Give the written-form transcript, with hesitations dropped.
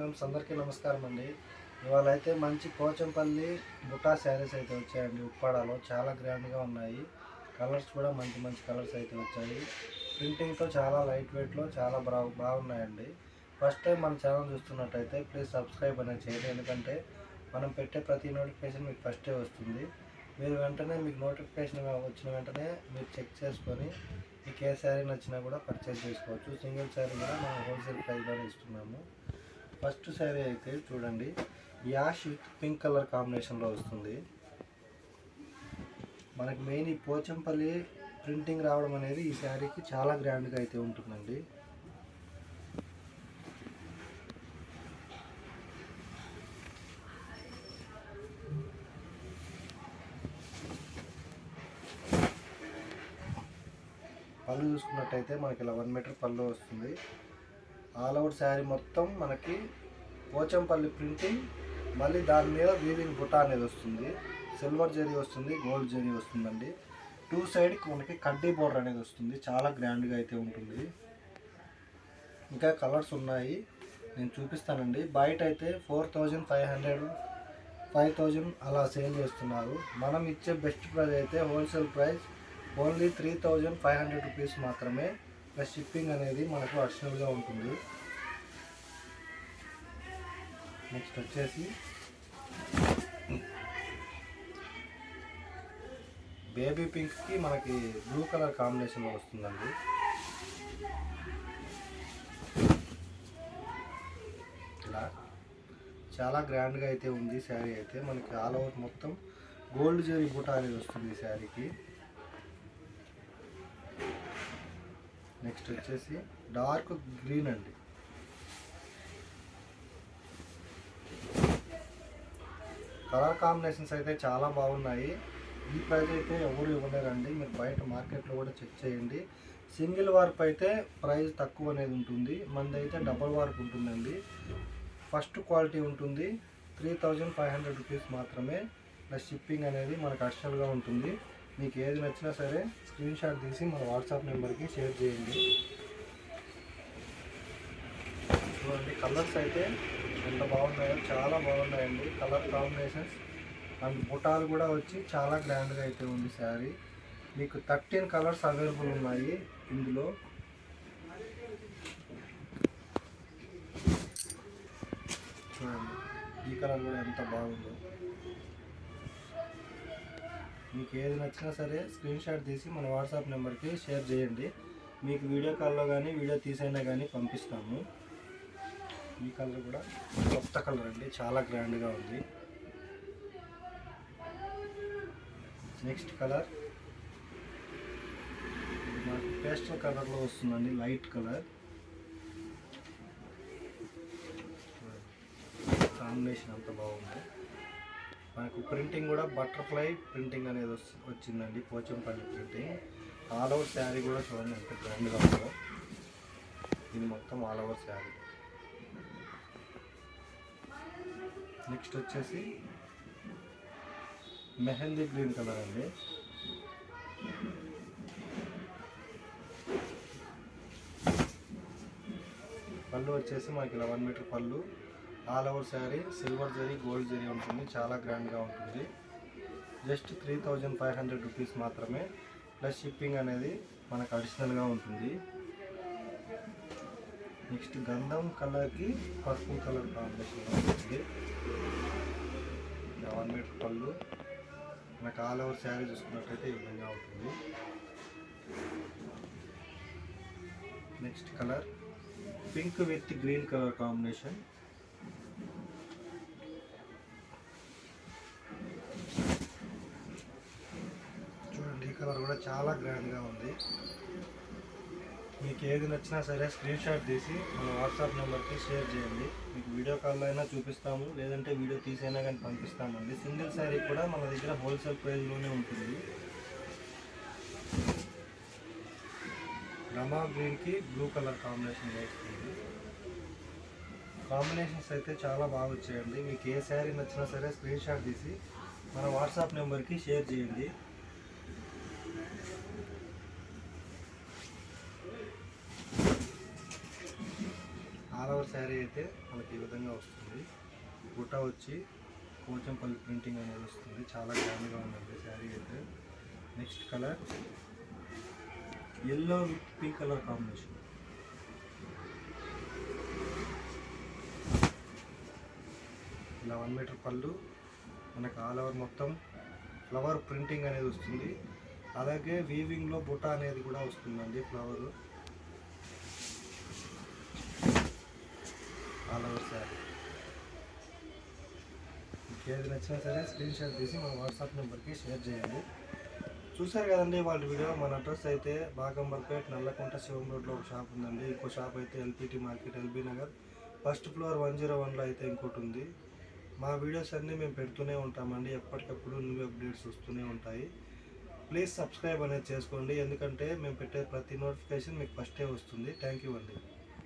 Friends అందరికీ నమస్కారం అండి. ఇవాళ అయితే మంచి పోచంపల్లి బుటా శారీస్ అయితే వచ్చాయండి. ఉప్పాడలో చాలా గ్రాండ్గా ఉన్నాయి. కలర్స్ కూడా మంచి మంచి కలర్స్ అయితే వచ్చాయి. ప్రింటింగ్తో చాలా లైట్ వెయిట్లో చాలా బాగున్నాయండి. ఫస్ట్ టైం మన ఛానల్ చూస్తున్నట్టయితే ప్లీజ్ సబ్స్క్రైబ్ అనేది చేయండి. ఎందుకంటే మనం పెట్టే ప్రతి నోటిఫికేషన్ మీకు ఫస్టే వస్తుంది. మీరు వెంటనే మీకు నోటిఫికేషన్ వచ్చిన వెంటనే మీరు చెక్ చేసుకొని మీకు ఏ శారీ నచ్చినా కూడా పర్చేజ్ చేసుకోవచ్చు. సింగిల్ శారీ కూడా మనం హోల్సేల్ ప్రైస్లోనే ఇస్తున్నాము. ఫస్ట్ శారీ అయితే చూడండి, యాష్ విత్ పింక్ కలర్ కాంబినేషన్లో వస్తుంది. మనకి మెయిన్ ఈ పోచంపల్లి ప్రింటింగ్ రావడం అనేది ఈ శారీకి చాలా గ్రాండ్గా అయితే ఉంటుందండి. పళ్ళు చూసుకున్నట్టయితే మనకి ఇలా 1 మీటర్ పళ్ళు వస్తుంది. ఆల్ ఓవర్ శారీ మొత్తం మనకి పోచంపల్లి ప్రింటింగ్, మళ్ళీ దాని మీద వీవింగ్ బుటా అనేది వస్తుంది. సిల్వర్ జరీ వస్తుంది, గోల్డ్ జరీ వస్తుందండి. 2 సైడ్కి మనకి కడ్డీ బోర్డర్ అనేది వస్తుంది. చాలా గ్రాండ్గా అయితే ఉంటుంది. ఇంకా కలర్స్ ఉన్నాయి, నేను చూపిస్తానండి. బయట అయితే 4500 5000 అలా సేల్ చేస్తున్నారు. మనం ఇచ్చే బెస్ట్ ప్రైస్ అయితే హోల్సేల్ ప్రైస్ ఓన్లీ 3500 రూపీస్ మాత్రమే. ప్లస్ షిప్పింగ్ అనేది మనకు అడిషనల్గా ఉంటుంది. నెక్స్ట్ వచ్చేసి బేబీ పింక్కి మనకి బ్లూ కలర్ కాంబినేషన్లో వస్తుందండి. ఇలా చాలా గ్రాండ్గా అయితే ఉంది శారీ అయితే. మనకి ఆల్ ఓవర్ మొత్తం గోల్డ్ జరీ బూటా అనేది వస్తుంది ఈ శారీకి. నెక్స్ట్ వచ్చేసి డార్క్ గ్రీన్ అండి. కలర్ కాంబినేషన్స్ అయితే చాలా బాగున్నాయి. ఈ ప్రైస్ అయితే ఎవరు ఇవ్వలేరండి. మీరు బయట మార్కెట్లో కూడా చెక్ చేయండి. సింగిల్ వార్ప్ అయితే ప్రైస్ తక్కువ అనేది ఉంటుంది. మనది అయితే డబల్ వార్ప్ ఉంటుందండి. ఫస్ట్ క్వాలిటీ ఉంటుంది. 3500 రూపీస్ మాత్రమే. ప్లస్ షిప్పింగ్ అనేది మనకు అడిషనల్గా ఉంటుంది. మీకు ఏది నచ్చినా సరే స్క్రీన్ షాట్ తీసి మన వాట్సాప్ నెంబర్కి షేర్ చేయండి. చూడండి కలర్స్ అయితే ఎంత బాగున్నాయో, చాలా బాగున్నాయండి కలర్ కాంబినేషన్స్. అండ్ బుటాలు కూడా వచ్చి చాలా గ్రాండ్గా అయితే ఉంది శారీ. మీకు 13 కలర్స్ అవైలబుల్ ఉన్నాయి ఇందులో. చూడండి ఈ కలర్ కూడా ఎంత బాగుందో. మీకు ఏది నచ్చినా సరే స్క్రీన్ షాట్ తీసి మన వాట్సాప్ నెంబర్కి షేర్ చేయండి. మీకు వీడియో కాల్లో కానీ వీడియో తీసైనా కానీ పంపిస్తాము. ఈ కలర్ కూడా కొత్త కలర్ అండి, చాలా గ్రాండ్గా ఉంది. నెక్స్ట్ కలర్ మనకు పేస్టల్ కలర్లో వస్తుందండి, లైట్ కలర్ కాంబినేషన్ అంత బాగుంది. మనకు ప్రింటింగ్ కూడా బటర్ఫ్లై ప్రింటింగ్ అనేది వచ్చిందండి, Pochampally printing. All over sari కూడా చూడండి ఎంత గ్రాండ్గా ఉందో. ఇది మొత్తం ఆల్ ఓవర్ శారీ. నెక్స్ట్ వచ్చేసి మెహందీ గ్రీన్ కలర్ అండి. పళ్ళు వచ్చేసి మనకి ఇలా 1 మీటర్ పళ్ళు. All over sari silver zari gold zari ఉంటుంది. చాలా గ్రాండ్గా ఉంటుంది. జస్ట్ 3500 రూపీస్ మాత్రమే. ప్లస్ షిప్పింగ్ అనేది మనకు అడిషనల్గా ఉంటుంది. నెక్స్ట్ గంధం కలర్కి పర్పుల్ కలర్ కాంబినేషన్లో ఉంటుంది. 1 మీటర్ పళ్ళు. మనకు ఆల్ ఓవర్ శారీ చూసుకున్నట్టయితే ఈ విధంగా ఉంటుంది. Next colour pink with green colour combination. చూడండి ఈ కలర్ కూడా చాలా గ్రాండ్గా ఉంది. మీకు ఏది నచ్చినా సరే స్క్రీన్ షాట్ తీసి మన వాట్సాప్ నెంబర్కి షేర్ చేయండి. మీకు వీడియో కాల్లో అయినా చూపిస్తాము, లేదంటే వీడియో తీసైనా కానీ పంపిస్తామండి. సింగిల్ శారీ కూడా మన దగ్గర హోల్సేల్ ప్రైస్లోనే ఉంటుంది. రమా గ్రీన్కి బ్లూ కలర్ కాంబినేషన్లో వస్తుంది. కాంబినేషన్స్ అయితే చాలా బాగా వచ్చాయండి. మీకు ఏ శారీ నచ్చినా సరే స్క్రీన్ షాట్ తీసి మన వాట్సాప్ నెంబర్కి షేర్ చేయండి. ఆల్ ఓవర్ శారీ అయితే మనకి ఈ విధంగా వస్తుంది. బుట్ట వచ్చి పోచంపల్లి ప్రింటింగ్ అనేది వస్తుంది. చాలా గ్రాండ్గా ఉందండి శారీ అయితే. Next colour yellow with pink colour combination. ఇలా 1 మీటర్ పళ్ళు, మనకు ఆల్ ఓవర్ మొత్తం ఫ్లవర్ ప్రింటింగ్ అనేది వస్తుంది. అలాగే వీవింగ్లో బుట్ట అనేది కూడా వస్తుందండి. Flower all over sari. మీకు ఏది నచ్చినా సరే స్క్రీన్ షాట్ తీసి మన వాట్సాప్ నెంబర్కి షేర్ చేయండి. చూసారు కదండి వాళ్ళ వీడియో. మన అడ్రస్ అయితే బాగంబర్పేట్ నల్లకుంట శివం రోడ్లో ఒక షాప్ ఉందండి. ఇంకో షాప్ అయితే LPT market LB Nagar first floor 101లో అయితే ఇంకోటి ఉంది. మా వీడియోస్ అన్నీ మేము పెడుతూనే ఉంటామండి. ఎప్పటికప్పుడు న్యూ అప్డేట్స్ వస్తూనే ఉంటాయి. ప్లీజ్ సబ్స్క్రైబ్ అనేది చేసుకోండి, ఎందుకంటే మేము పెట్టే ప్రతి నోటిఫికేషన్ మీకు ఫస్టే వస్తుంది. థ్యాంక్ యూ అండి.